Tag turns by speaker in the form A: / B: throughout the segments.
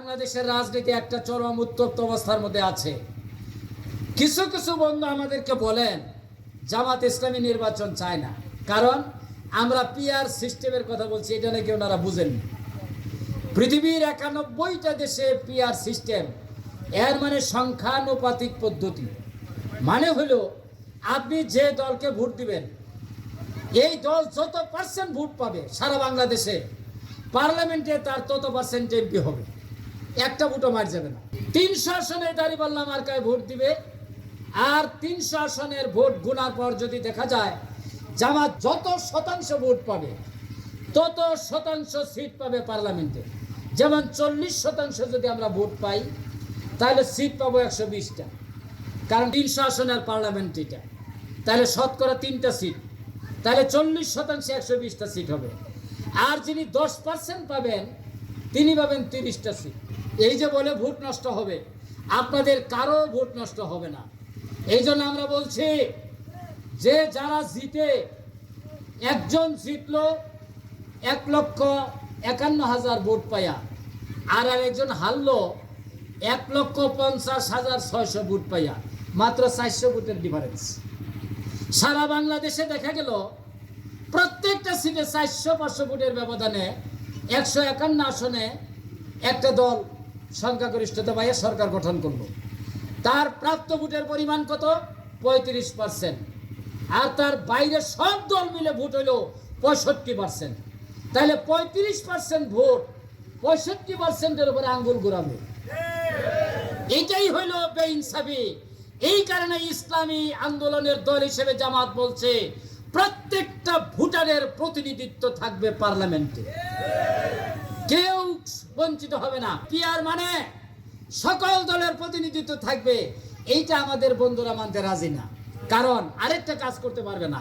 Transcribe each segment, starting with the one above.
A: বাংলাদেশের রাজনীতি একটা চরম উত্তপ্ত অবস্থার মধ্যে আছে। কিছু কিছু বন্ধু আমাদেরকে বলেন জামাত ইসলামী নির্বাচন চায় না, কারণ আমরা পিআর সিস্টেমের কথা বলছি, এটা নাকি ওনারা বুঝেননি। পৃথিবীর 91টা দেশে পিআর সিস্টেম, এর মানে সংখ্যানুপাতিক পদ্ধতি। মানে হলো আপনি যে দলকে ভোট দিবেন, এই দল যত পার্সেন্ট ভোট পাবে সারা বাংলাদেশে, পার্লামেন্টে তার তত পার্সেন্ট এমপি হবে, একটা ভোটও মার যাবে না। 300 আসনে দাঁড়িপাল্লা মার্কায় ভোট দিবে, আর 300 আসনের ভোট গুনার পর যদি দেখা যায় জামাত যত শতাংশ ভোট পাবে তত শতাংশ সিট পাবে পার্লামেন্টে। যেমন 40% যদি আমরা ভোট পাই তাহলে সিট পাবো 120টা, কারণ 300 আসনের পার্লামেন্ট এটা, তাহলে শতকরা 3টা সিট, তাহলে 40% 120টা সিট হবে। আর যিনি 10% পাবেন তিনি পাবেন 30টা সিট। এই যে বলে ভোট নষ্ট হবে, আপনাদের কারো ভোট নষ্ট হবে না। এই জন্য আমরা বলছি যে যারা জিতে, একজন জিতলো 1,51,000 ভোট পাইয়া, আর একজন হারলো 1,50,600 ভোট পাইয়া, মাত্র 400 ভোটের ডিফারেন্স। সারা বাংলাদেশে দেখা গেল প্রত্যেকটা সিটে 400-500 ভোটের ব্যবধানে 151 আসনে একটা দল সংখ্যাগরিষ্ঠতা পাইয়া সরকার গঠন করলো। তার প্রাপ্ত ভোটের পরিমাণ কত? 35%। আর তার বাইরে সব দল মিলে ভোট হইল 65%। তাহলে 35% ভোট 65%-এর উপরে আঙ্গুল ঘুরাবে, এটাই হইল বেইনসাফি। এই কারণে ইসলামী আন্দোলনের দল হিসেবে জামাত বলছে প্রত্যেকটা ভোটারের প্রতিনিধিত্ব থাকবে পার্লামেন্টে, কেউ বঞ্চিত হবে না। পিআর মানে সকল দলের প্রতিনিধিত্ব থাকবে, এইটা আমাদের বন্ধুরা মানতে রাজি না। কারণ আরেকটা কাজ করতে পারবে না,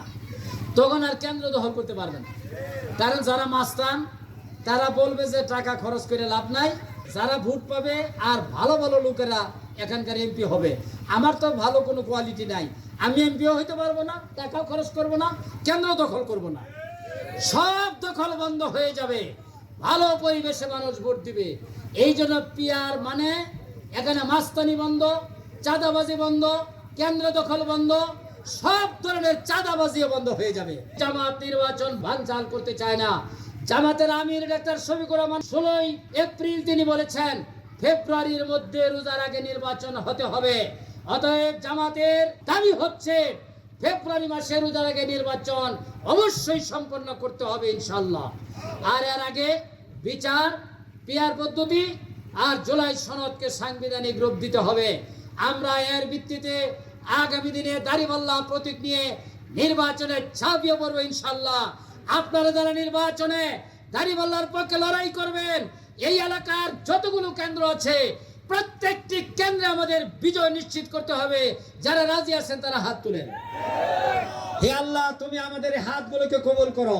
A: তখন আর কেন্দ্র দখল করতে পারবে না। কারণ যারা মাস্তান তারা বলবে যে টাকা খরচ করে লাভ নাই, যারা ভোট পাবে আর ভালো ভালো লোকেরা এখানকার এমপি হবে। আমার তো ভালো কোনো কোয়ালিটি নাই, আমি এমপিও হইতে পারবো না, টাকাও খরচ করব না, কেন্দ্র দখল করব না। সব দখল বন্ধ হয়ে যাবে, ভালো পরিবেশে মানুষ ভোট দিবে। এই জন্য পিআর মানে এখানে মাস্তানি বন্ধ, চাঁদাবাজি বন্ধ, কেন্দ্র দখল বন্ধ, সব ধরনের চাঁদাবাজিও বন্ধ হয়ে যাবে। জামাত নির্বাচন ভাঙচাল করতে চায় না। জামাতের আমির ডাক্তার শফিকুর রহমান 16 এপ্রিল তিনি বলেছেন ফেব্রুয়ারির মধ্যে রোজার আগে নির্বাচন হতে হবে। অতএব জামাতের দাবি হচ্ছে ফেব্রুয়ারি মাসে রোজার আগে নির্বাচন অবশ্যই সম্পন্ন করতে হবে ইনশাআল্লাহ। আর এর আগে বিচার, পিআর পদ্ধতি আর জুলাই সনদকে সাংবিধানিক রূপ দিতে হবে। আমরা এর ভিত্তিতে আগামী দিনে দাড়িপাল্লা প্রতীক নিয়ে নির্বাচনে ঝাঁপিয়ে পড়বো ইনশাআল্লাহ। আপনারা যারা নির্বাচনে দাড়িপাল্লার পক্ষে লড়াই করবেন, এই এলাকার যতগুলো কেন্দ্র আছে প্রত্যেকটি কেন্দ্রে আমাদের বিজয় নিশ্চিত করতে হবে। যারা রাজি আছেন তারা হাত তুলেন। হে আল্লাহ, তুমি আমাদের এই হাতগুলোকে কবুল করো।